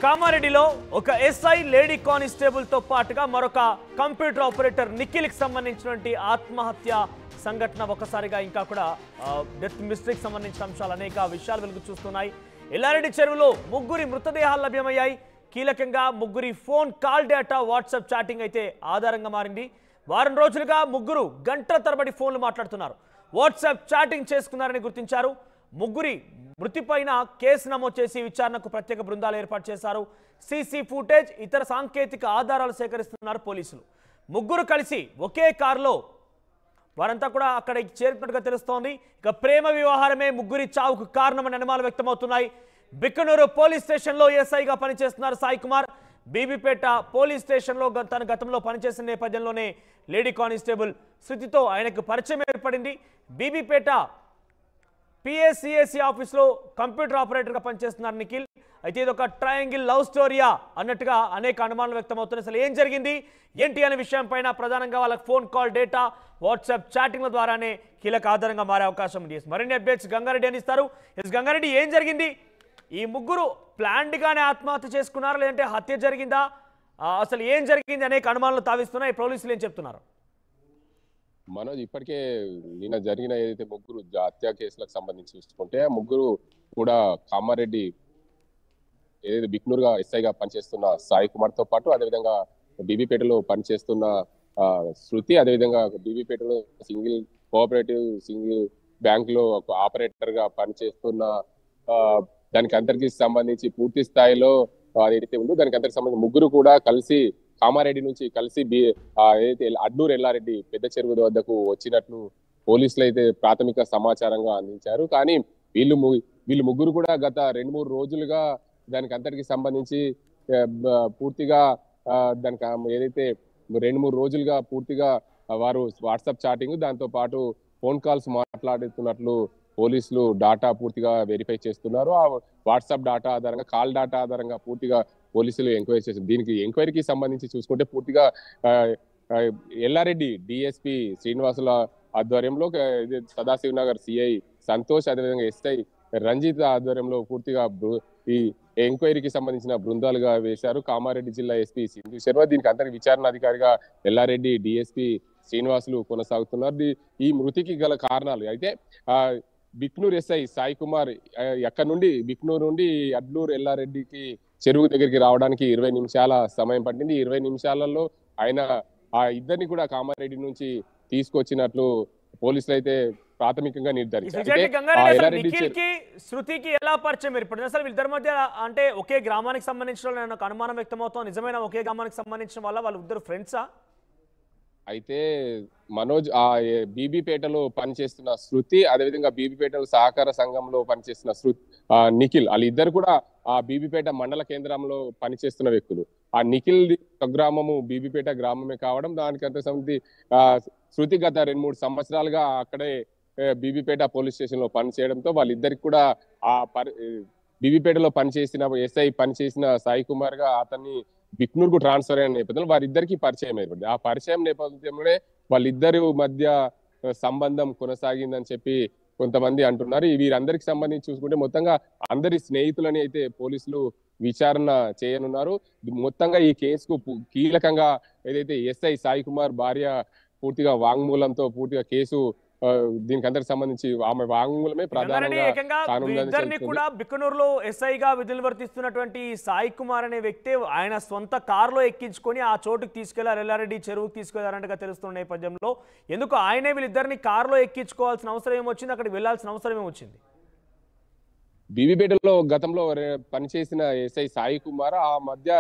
కామారెడ్డిలో ఒక SI lady constable తో పాటుగా మరొక కంప్యూటర్ ఆపరేటర్ నిఖిల్ కి సంబంధించినటువంటి ఆత్మహత్య సంఘటన ఒకసారిగా ఇంకా కూడా డెత్ మిస్టరీకి సంబంధించిన అంశాలు అనేక విషయాలు వెలుగు చూస్తున్నాయి. ఎల్లారెడ్డి చెరువులో ముగ్గురి మృతదేహాలు లభ్యమయ్యాయి. కీలకంగా ముగ్గురి phone call data WhatsApp chatting అయితే ఆధారంగా మారింది. వారం రోజులుగా ముగ్గురు గంటల తరబడి ఫోన్లు మాట్లాడుతున్నారు, వాట్సాప్ చాటింగ్ చేసుకున్నారని గుర్తించారు. ముగ్గురి మృతిపైన కేసు నమోదు చేసి విచారణకు ప్రత్యేక బృందాలు ఏర్పాటు చేశారు. సీసీ ఫుటేజ్, ఇతర సాంకేతిక ఆధారాలు సేకరిస్తున్నారు పోలీసులు. ముగ్గురు కలిసి ఒకే కారులో వారంతా కూడా అక్కడికి చేరుకున్నట్టుగా తెలుస్తోంది. ఇక ప్రేమ వ్యవహారమే ముగ్గురి చావుకు కారణమని అనుమానాలు వ్యక్తమవుతున్నాయి. బిక్కనూరు పోలీస్ స్టేషన్లో ఎస్ఐగా పనిచేస్తున్నారు సాయి కుమార్. బీబీపేట పోలీస్ స్టేషన్లో తన గతంలో పనిచేసిన నేపథ్యంలోనే లేడీ కానిస్టేబుల్ శృతితో ఆయనకు పరిచయం ఏర్పడింది. బీబీపేట పిఎస్సిఎస్సి ఆఫీస్లో కంప్యూటర్ ఆపరేటర్గా పనిచేస్తున్నారు నిఖిల్. అయితే ఇది ఒక ట్రయాంగిల్ లవ్ స్టోరీయా అన్నట్టుగా అనేక అనుమానాలు వ్యక్తమవుతున్నాయి. అసలు ఏం జరిగింది ఏంటి అనే విషయం పైన ప్రధానంగా వాళ్ళకి ఫోన్ కాల్ డేటా వాట్సాప్ చాటింగ్ల ద్వారానే కీలక ఆధారంగా మారే అవకాశం ఉంది. మరిన్ని అప్డేట్స్ గంగారెడ్డి అందిస్తారు. గంగారెడ్డి, ఏం జరిగింది? ఈ ముగ్గురు ప్లాన్డ్గానే ఆత్మహత్య చేసుకున్నారా లేదంటే హత్య జరిగిందా? అసలు ఏం జరిగింది అనేక అనుమానాలు తావిస్తున్నాయి. పోలీసులు ఏం చెప్తున్నారు? మనోజ్, ఇప్పటికే నిన్న జరిగిన ఏదైతే ముగ్గురు హత్య కేసులకు సంబంధించి చూసుకుంటే ఆ ముగ్గురు కూడా కామారెడ్డి ఏదైతే బిక్నూరుగా ఎస్ఐగా పనిచేస్తున్న సాయి కుమార్ తో పాటు అదేవిధంగా బీబీపేటలో పనిచేస్తున్న శృతి, అదేవిధంగా బీబీపేటలో సింగిల్ బ్యాంక్ లో ఒక ఆపరేటర్ గా పనిచేస్తున్న దానికి అందరికి సంబంధించి పూర్తి స్థాయిలో ఏదైతే ఉందో దానికి అందరికి సంబంధించి ముగ్గురు కూడా కలిసి కామారెడ్డి నుంచి కలిసి ఏదైతే అడ్లూరు ఎల్లారెడ్డి పెద్ద చెరువు వద్దకు వచ్చినట్లు పోలీసులు అయితే ప్రాథమిక సమాచారంగా అందించారు. కానీ వీళ్ళు ముగ్గురు కూడా గత 2-3 రోజులుగా దానికి అంతటికి సంబంధించి పూర్తిగా దానికి ఏదైతే 2-3 రోజులుగా పూర్తిగా వారు వాట్సాప్ చాటింగ్ దాంతో పాటు ఫోన్ కాల్స్ మాట్లాడుతున్నట్లు పోలీసులు డాటా పూర్తిగా వెరిఫై చేస్తున్నారు. ఆ వాట్సాప్ డాటా ఆధారంగా కాల్ డాటా ఆధారంగా పూర్తిగా పోలీసులు ఎంక్వైరీ చేశారు. దీనికి ఎంక్వైరీకి సంబంధించి చూసుకుంటే పూర్తిగా ఎల్లారెడ్డి డిఎస్పీ శ్రీనివాసుల ఆధ్వర్యంలో సదాశివ్ నగర్ సిఐ సంతోష్, అదేవిధంగా ఎస్ఐ రంజిత్ ఆధ్వర్యంలో పూర్తిగా ఈ ఎంక్వైరీకి సంబంధించిన బృందాలుగా వేశారు. కామారెడ్డి జిల్లా ఎస్పీ సింధు శర్మ, దీనికి అంతటి విచారణ అధికారిగా ఎల్లారెడ్డి డిఎస్పీ శ్రీనివాసులు కొనసాగుతున్నారు. ఈ మృతికి గల కారణాలు అయితే బిక్నూరు ఎస్ఐ సాయి కుమార్ ఎక్కడి నుండి బిక్నూరు నుండి అడ్లూరు ఎల్లారెడ్డికి చెరువు దగ్గరికి రావడానికి 20 నిమిషాల సమయం పట్టింది. 20 నిమిషాలలో ఆయన ఆ ఇద్దరిని కూడా కామారెడ్డి నుంచి తీసుకొచ్చినట్లు పోలీసులు అయితే ప్రాథమికంగా నిర్ధారించారు. శృతికి ఎలా పరిచయం ఏర్పడింది? అసలు వీళ్ళిద్దరి మధ్య అంటే ఒకే గ్రామానికి సంబంధించిన నాకు అనుమానం వ్యక్తమవుతుంది. నిజమైన ఒకే గ్రామానికి సంబంధించిన వాళ్ళ ఇద్దరు ఫ్రెండ్సా? అయితే మనోజ్, ఆ బీబీపేటలో పనిచేస్తున్న శృతి, అదేవిధంగా బీబీపేటలో సహకార సంఘంలో పనిచేస్తున్న నిఖిల్, వాళ్ళిద్దరు కూడా ఆ బీబీపేట మండల కేంద్రంలో పనిచేస్తున్న వ్యక్తులు. ఆ నిఖిల్ గ్రామము బీబీపేట గ్రామమే కావడం, దానికి అంత సంబంధించి శృతి గత 2-3 సంవత్సరాలుగా అక్కడే బీబీపేట పోలీస్ స్టేషన్ లో పనిచేయడంతో వాళ్ళిద్దరికి కూడా ఆ బీబీపేటలో పనిచేసిన ఎస్ఐ పనిచేసిన సాయి కుమార్ గా అతన్ని బిక్నూర్కు ట్రాన్స్ఫర్ అయిన నేపథ్యంలో వారిద్దరికి పరిచయం ఏర్పడింది. ఆ పరిచయం నేపథ్యంలోనే వాళ్ళిద్దరి మధ్య సంబంధం కొనసాగిందని చెప్పి కొంతమంది అంటున్నారు. వీరందరికి సంబంధించి చూసుకుంటే మొత్తంగా అందరి స్నేహితులని అయితే పోలీసులు విచారణ చేయనున్నారు. మొత్తంగా ఈ కేసుకు కీలకంగా ఏదైతే ఎస్ఐ సాయి కుమార్ భార్య పూర్తిగా వాంగ్మూలంతో పూర్తిగా కేసు దీనికి అందరికి సంబంధించి ఆమె వాంగ్మూలమే ప్రధానంగా కూడా బిక్కనూరులో ఎస్ఐగా విధులు వర్తిస్తున్నటువంటి సాయి కుమార్ అనే వ్యక్తి ఆయన సొంత కారులో ఎక్కించుకొని ఆ చోటుకు తీసుకెళ్లారు, ఎల్లారెడ్డి చెరువుకు తీసుకెళ్లారంటగా తెలుస్తున్న నేపథ్యంలో ఎందుకు ఆయనే వీళ్ళిద్దరిని కారులో ఎక్కించుకోవాల్సిన అవసరం ఏమొచ్చింది? అక్కడికి వెళ్లాల్సిన అవసరం ఏమొచ్చింది? బీబీపేటలో గతంలో పనిచేసిన ఎస్ఐ సాయి కుమార్ ఆ మధ్య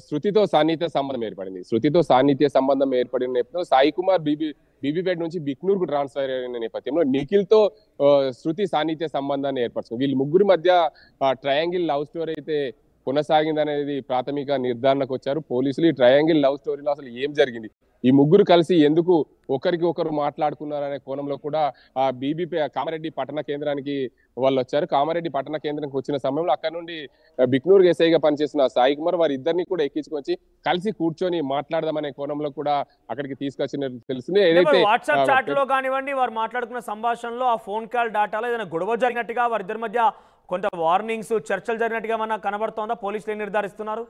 శృతితో సాన్నిధ్య సంబంధం ఏర్పడింది. ఏర్పడిన నేపథ్యంలో సాయి కుమార్ బీబీపేట నుంచి బిక్నూర్కు ట్రాన్స్ఫర్ అయిన నేపథ్యంలో నిఖిల్ తో శృతి సాన్నిధ్య సంబంధాన్ని ఏర్పరచుకుంది. వీళ్ళు ముగ్గురి మధ్య ట్రయాంగిల్ లవ్ స్టోరీ అయితే కొనసాగిందనేది ప్రాథమిక నిర్ధారణకు వచ్చారు పోలీసులు. ఈ ట్రయాంగిల్ లవ్ స్టోరీలో అసలు ఏం జరిగింది, ఈ ముగ్గురు కలిసి ఎందుకు ఒకరికి ఒకరు మాట్లాడుకున్నారనే కోణంలో కూడా ఆ కామారెడ్డి పట్టణ కేంద్రానికి వాళ్ళు వచ్చారు. కామారెడ్డి పట్టణ కేంద్రానికి వచ్చిన సమయంలో అక్కడ నుండి బిక్నూర్ ఎస్ఐగా పనిచేసిన సాయి కుమార్ వారి ఇద్దరిని కూడా ఎక్కించుకొచ్చి కలిసి కూర్చొని మాట్లాడదామనే కోణంలో కూడా అక్కడికి తీసుకొచ్చినట్టు తెలిసింది. ఏదైతే వాట్సాప్ చాట్ లో కానివ్వండి వారు మాట్లాడుకున్న సంభాషణలో ఆ ఫోన్ కాల్ డాటాలో ఏదైనా గొడవ జరిగినట్టుగా వారిద్దరి మధ్య కొంత వార్నింగ్స్ చర్చలు జరిగినట్టుగా ఏమన్నా కనబడుతోందా? పోలీసులు ఏం నిర్ధారిస్తున్నారు?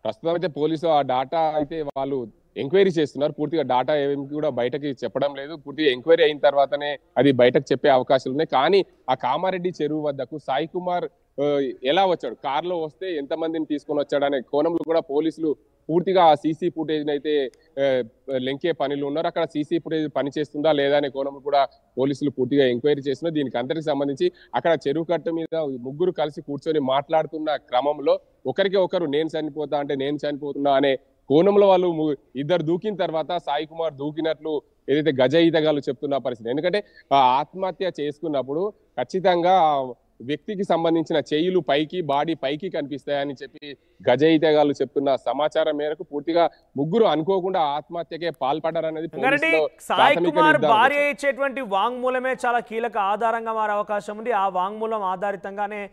ప్రస్తుతం అయితే పోలీసు ఆ డాటా అయితే వాళ్ళు ఎంక్వైరీ చేస్తున్నారు. పూర్తిగా డాటా ఏమి కూడా బయటకి చెప్పడం లేదు. పూర్తిగా ఎంక్వైరీ అయిన తర్వాతనే అది బయటకు చెప్పే అవకాశాలు ఉన్నాయి. కానీ ఆ కామారెడ్డి చెరువు వద్దకు సాయి కుమార్ ఎలా వచ్చాడు, కారులో వస్తే ఎంతమందిని తీసుకొని వచ్చాడు అనే కోణంలో కూడా పోలీసులు పూర్తిగా ఆ సీసీ ఫుటేజ్ అయితే లెంకే పనిలో ఉన్నారు. అక్కడ సీసీ ఫుటేజ్ పనిచేస్తుందా లేదా అనే కోణంలో కూడా పోలీసులు పూర్తిగా ఎంక్వైరీ చేస్తున్నారు. దీనికి అందరికి సంబంధించి అక్కడ చెరువు కట్ట మీద ముగ్గురు కలిసి కూర్చొని మాట్లాడుతున్న క్రమంలో ఒకరికి ఒకరు నేను చనిపోతా అంటే నేను చనిపోతున్నా అనే కోణంలో వాళ్ళు ఇద్దరు దూకిన తర్వాత సాయి కుమార్ దూకినట్లు ఏదైతే గజ ఈతగాళ్ళు చెప్తున్న పరిస్థితి. ఎందుకంటే ఆత్మహత్య చేసుకున్నప్పుడు ఖచ్చితంగా వ్యక్తికి సంబంధించిన చేయిలు పైకి బాడీ పైకి కనిపిస్తాయని చెప్పి గజ ఈతగాళ్ళు చెప్తున్న సమాచారం మేరకు పూర్తిగా ముగ్గురు అనుకోకుండా ఆత్మహత్యకే పాల్పడ్డారనేది సాయి కుమార్ భార్య ఇచ్చేటువంటి వాంగ్మూలమే చాలా కీలక ఆధారంగా మారే అవకాశం ఉంది. ఆ వాంగ్మూలం ఆధారితంగానే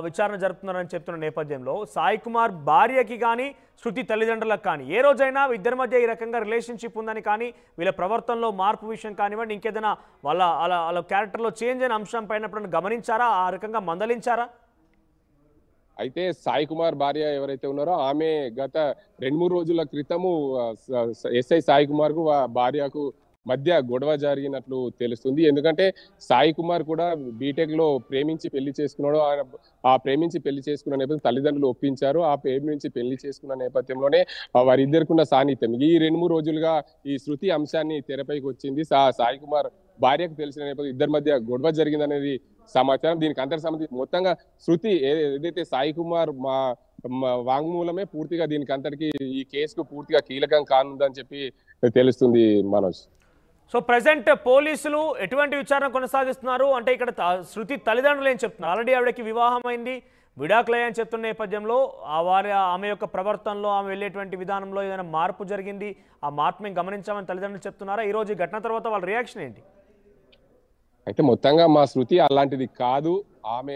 విచారణ జరుపుతున్నారని చెప్తున్న నేపథ్యంలో సాయి కుమార్ భార్యకి కానీ శృతి తల్లిదండ్రులకు కానీ ఏ రోజైనా ఇద్దరి మధ్య ఈ రకంగా రిలేషన్షిప్ ఉందని కానీ వీళ్ళ ప్రవర్తనలో మార్పు విషయం కానివ్వండి ఇంకేదైనా వాళ్ళ క్యారెక్టర్లో చేంజ్ అయిన అంశం పైన గమనించారా? ఆ రకంగా మందలించారా? అయితే సాయి కుమార్ భార్య ఎవరైతే ఉన్నారో ఆమె గత 2-3 రోజుల క్రితము ఎస్ఐ సాయి కుమార్ కు భార్యకు మధ్య గొడవ జరిగినట్లు తెలుస్తుంది. ఎందుకంటే సాయి కుమార్ కూడా బీటెక్ లో ప్రేమించి పెళ్లి చేసుకున్నాడు. ఆ ప్రేమించి పెళ్లి చేసుకున్న నేపథ్యం తల్లిదండ్రులు ఒప్పించారు. ఆ ప్రేమించి పెళ్లి చేసుకున్న నేపథ్యంలోనే వారిద్దరికున్న సాన్నిహిత్యం ఈ 2-3 రోజులుగా ఈ శృతి అంశాన్ని తెరపైకి వచ్చింది. సాయి కుమార్ భార్యకు తెలిసిన నేపథ్యం ఇద్దరి మధ్య గొడవ జరిగిందనేది సమాచారం. దీనికి అంతర్ సంబంధించి మొత్తంగా శృతి ఏదైతే సాయి కుమార్ వాంగ్మూలమే పూర్తిగా దీనికి అంతటికి ఈ కేసుకు పూర్తిగా కీలకం కానుందని చెప్పి తెలుస్తుంది మనోజ్. సో ప్రెసెంట్ పోలీసులు ఎటువంటి విచారణ కొనసాగిస్తున్నారు అంటే ఇక్కడ శృతి తల్లిదండ్రులు ఏం చెప్తున్నారు? ఆల్రెడీ ఆవిడకి వివాహం అయింది, విడాకులయ్యని చెప్తున్న నేపథ్యంలో ఆమె యొక్క ప్రవర్తనలో ఆమె వెళ్ళేటువంటి విధానంలో ఏదైనా మార్పు జరిగింది, ఆ మార్పు మేము గమనించామని తల్లిదండ్రులు చెప్తున్నారా? ఈ రోజు ఘటన తర్వాత వాళ్ళ రియాక్షన్ ఏంటి? అయితే మొత్తంగా మా శృతి అలాంటిది కాదు, ఆమె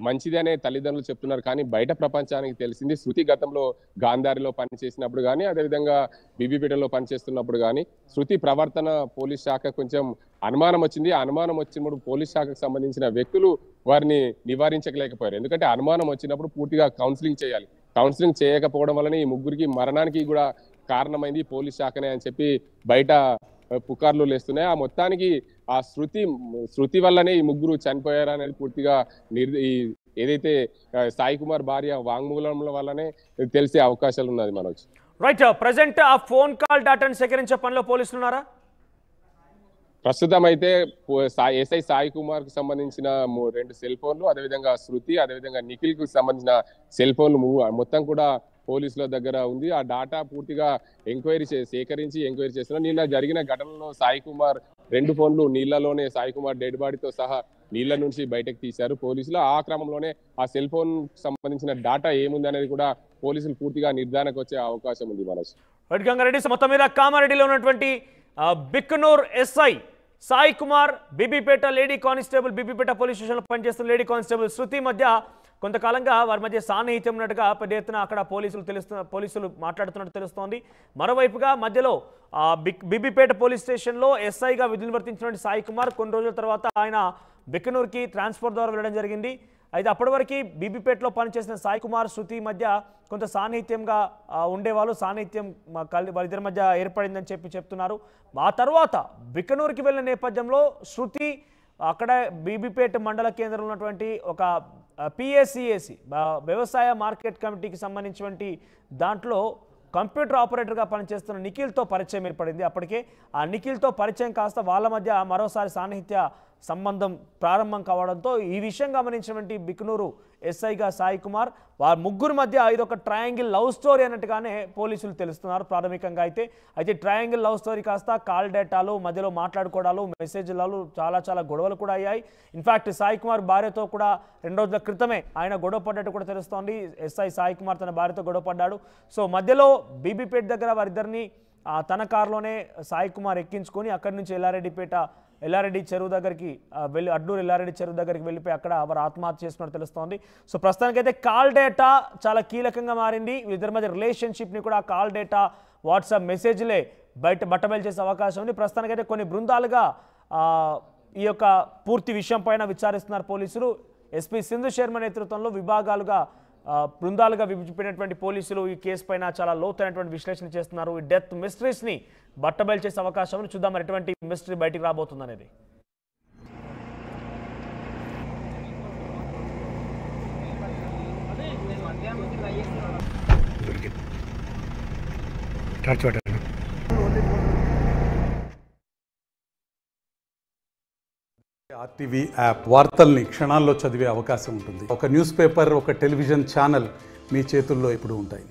మంచిది అనే తల్లిదండ్రులు చెప్తున్నారు. కానీ బయట ప్రపంచానికి తెలిసింది శృతి గతంలో గాంధారిలో పనిచేసినప్పుడు కానీ అదేవిధంగా బీబీపేటలో పనిచేస్తున్నప్పుడు కానీ శృతి ప్రవర్తన పోలీస్ శాఖ కొంచెం అనుమానం వచ్చింది. అనుమానం వచ్చినప్పుడు పోలీస్ శాఖకు సంబంధించిన వ్యక్తులు వారిని నివారించలేకపోయారు. ఎందుకంటే అనుమానం వచ్చినప్పుడు పూర్తిగా కౌన్సిలింగ్ చేయాలి. కౌన్సిలింగ్ చేయకపోవడం వలన ఈ ముగ్గురికి మరణానికి కూడా కారణమైంది పోలీస్ శాఖనే అని చెప్పి బయట పుకార్లు లేస్తున్నాయి. ఆ మొత్తానికి ఆ శృతి వల్లనే ఈ ముగ్గురు చనిపోయారు అనేది పూర్తిగా ఏదైతే సాయి కుమార్ భార్య వాంగ్మూలంల వల్లనే తెలిసే అవకాశాలు ఉన్నది మనోజ్. రైట్, ప్రెసెంట్ ఆ ఫోన్ కాల్ డాటాను సేకరించే పనిలో పోలీసులు ఉన్నారా? ప్రస్తుతం అయితే ఎస్ఐ సాయి కుమార్ కు సంబంధించిన 2 సెల్ ఫోన్లు, అదేవిధంగా శృతి, అదేవిధంగా నిఖిల్ కు సంబంధించిన సెల్ ఫోన్లు మొత్తం కూడా పోలీసుల దగ్గర ఉంది. ఆ డాటా పూర్తిగా సేకరించి ఎంక్వైరీ చేస్తున్నారు. నిన్న జరిగిన ఘటనలో సాయి కుమార్ 2 ఫోన్లు నీళ్లలోనే సాయి కుమార్ డెడ్ బాడీతో సహా నీళ్ల నుంచి బయటకు తీశారు పోలీసులు. ఆ క్రమంలోనే ఆ సెల్ ఫోన్ సంబంధించిన డాటా ఏముంది అనేది కూడా పోలీసులు పూర్తిగా నిర్ధారణకు వచ్చే అవకాశం ఉంది మనోజ్. గంగారెడ్డి, మొత్తం మీద కామారెడ్డిలో ఉన్నటువంటి Bikkanoor SI Sai Kumar, Bibipet lady constable, Bibipet police స్టేషన్లో పనిచేస్తున్న లేడీ కానిస్టేబుల్ శృతి మధ్య కొంతకాలంగా వారి మధ్య సాన్నిహిత్యం ఉన్నట్టుగా పెద్ద ఎత్తున అక్కడ పోలీసులు మాట్లాడుతున్నట్టు తెలుస్తోంది. మరోవైపుగా మధ్యలో బీబీపేట పోలీస్ స్టేషన్లో ఎస్ఐగా విధులు నిర్వర్తించినటువంటి సాయి కుమార్ కొన్ని రోజుల తర్వాత ఆయన బిక్కనూరుకి ట్రాన్స్ఫర్ ద్వారా వెళ్ళడం జరిగింది. అయితే అప్పటి వరకు బీబీపేటలో పనిచేసిన సాయి కుమార్ శృతి మధ్య కొంత సాన్నిహిత్యంగా ఉండేవాళ్ళు, సాన్నిహిత్యం వారిద్దరి మధ్య ఏర్పడిందని చెప్తున్నారు. ఆ తర్వాత బిక్కనూరుకి వెళ్ళిన నేపథ్యంలో శృతి అక్కడ బీబీపేట మండల కేంద్రంలో ఉన్నటువంటి ఒక పిఎస్సిఏసి వ్యవసాయ మార్కెట్ కమిటీకి సంబంధించినటువంటి దాంట్లో కంప్యూటర్ ఆపరేటర్గా పనిచేస్తున్న నిఖిల్తో పరిచయం ఏర్పడింది. అప్పటికే ఆ నిఖిల్తో పరిచయం కాస్త వాళ్ళ మధ్య మరోసారి సాన్నిహిత్య సంబంధం ప్రారంభం కావడంతో ఈ విషయం గమనించినటువంటి బిక్కనూరు ఎస్ఐగా సాయి కుమార్ వారి ముగ్గురు మధ్య ఇదొక ట్రయాంగిల్ లవ్ స్టోరీ అన్నట్టుగానే పోలీసులు తెలుస్తున్నారు ప్రాథమికంగా. అయితే ట్రయాంగిల్ లవ్ స్టోరీ కాస్త కాల్ డేటాలు, మధ్యలో మాట్లాడుకోవడాలు, మెసేజ్లు, చాలా గొడవలు కూడా అయ్యాయి. ఇన్ఫాక్ట్ సాయి కుమార్ భార్యతో కూడా 2 రోజుల క్రితమే ఆయన గొడవ పడ్డట్టు కూడా తెలుస్తోంది. ఎస్ఐ సాయి కుమార్ తన భార్యతో గొడవ పడ్డాడు. సో మధ్యలో బీబీపేట దగ్గర వారిద్దరిని తన కారులోనే సాయి కుమార్ ఎక్కించుకొని అక్కడి నుంచి ఎల్లారెడ్డి చెరువు దగ్గరికి వెళ్ళి అడ్డూరు ఎల్లారెడ్డి చెరువు దగ్గరికి వెళ్ళిపోయి అక్కడ వారు ఆత్మహత్య చేసుకున్నట్టు తెలుస్తోంది. సో ప్రస్తుతానికైతే కాల్ డేటా చాలా కీలకంగా మారింది. ఇద్దరి మధ్య రిలేషన్షిప్ని కూడా కాల్ డేటా, వాట్సాప్ మెసేజ్లే బట్టబయలు చేసే అవకాశం ఉంది. ప్రస్తుతానికైతే కొన్ని బృందాలుగా ఈ యొక్క పూర్తి విషయం పైన విచారిస్తున్నారు పోలీసులు. ఎస్పీ సింధు శర్మ నేతృత్వంలో బృందాలుగా విభజించినటువంటి పోలీసులు ఈ కేసు పైన చాలా లోతైనటువంటి విశ్లేషణ చేస్తున్నారు. ఈ డెత్ మిస్టరీస్ ని బట్టబయలు చేసే అవకాశం ఉంది. చూద్దాం మరి ఎటువంటి మిస్టరీ బయటికి రాబోతుంది అనేది. ఆర్టీవీ యాప్ వార్తల్ని క్షణాల్లో చదివే అవకాశం ఉంటుంది. ఒక న్యూస్ పేపర్, ఒక టెలివిజన్ ఛానల్ మీ చేతుల్లో ఇప్పుడు ఉంటాయి.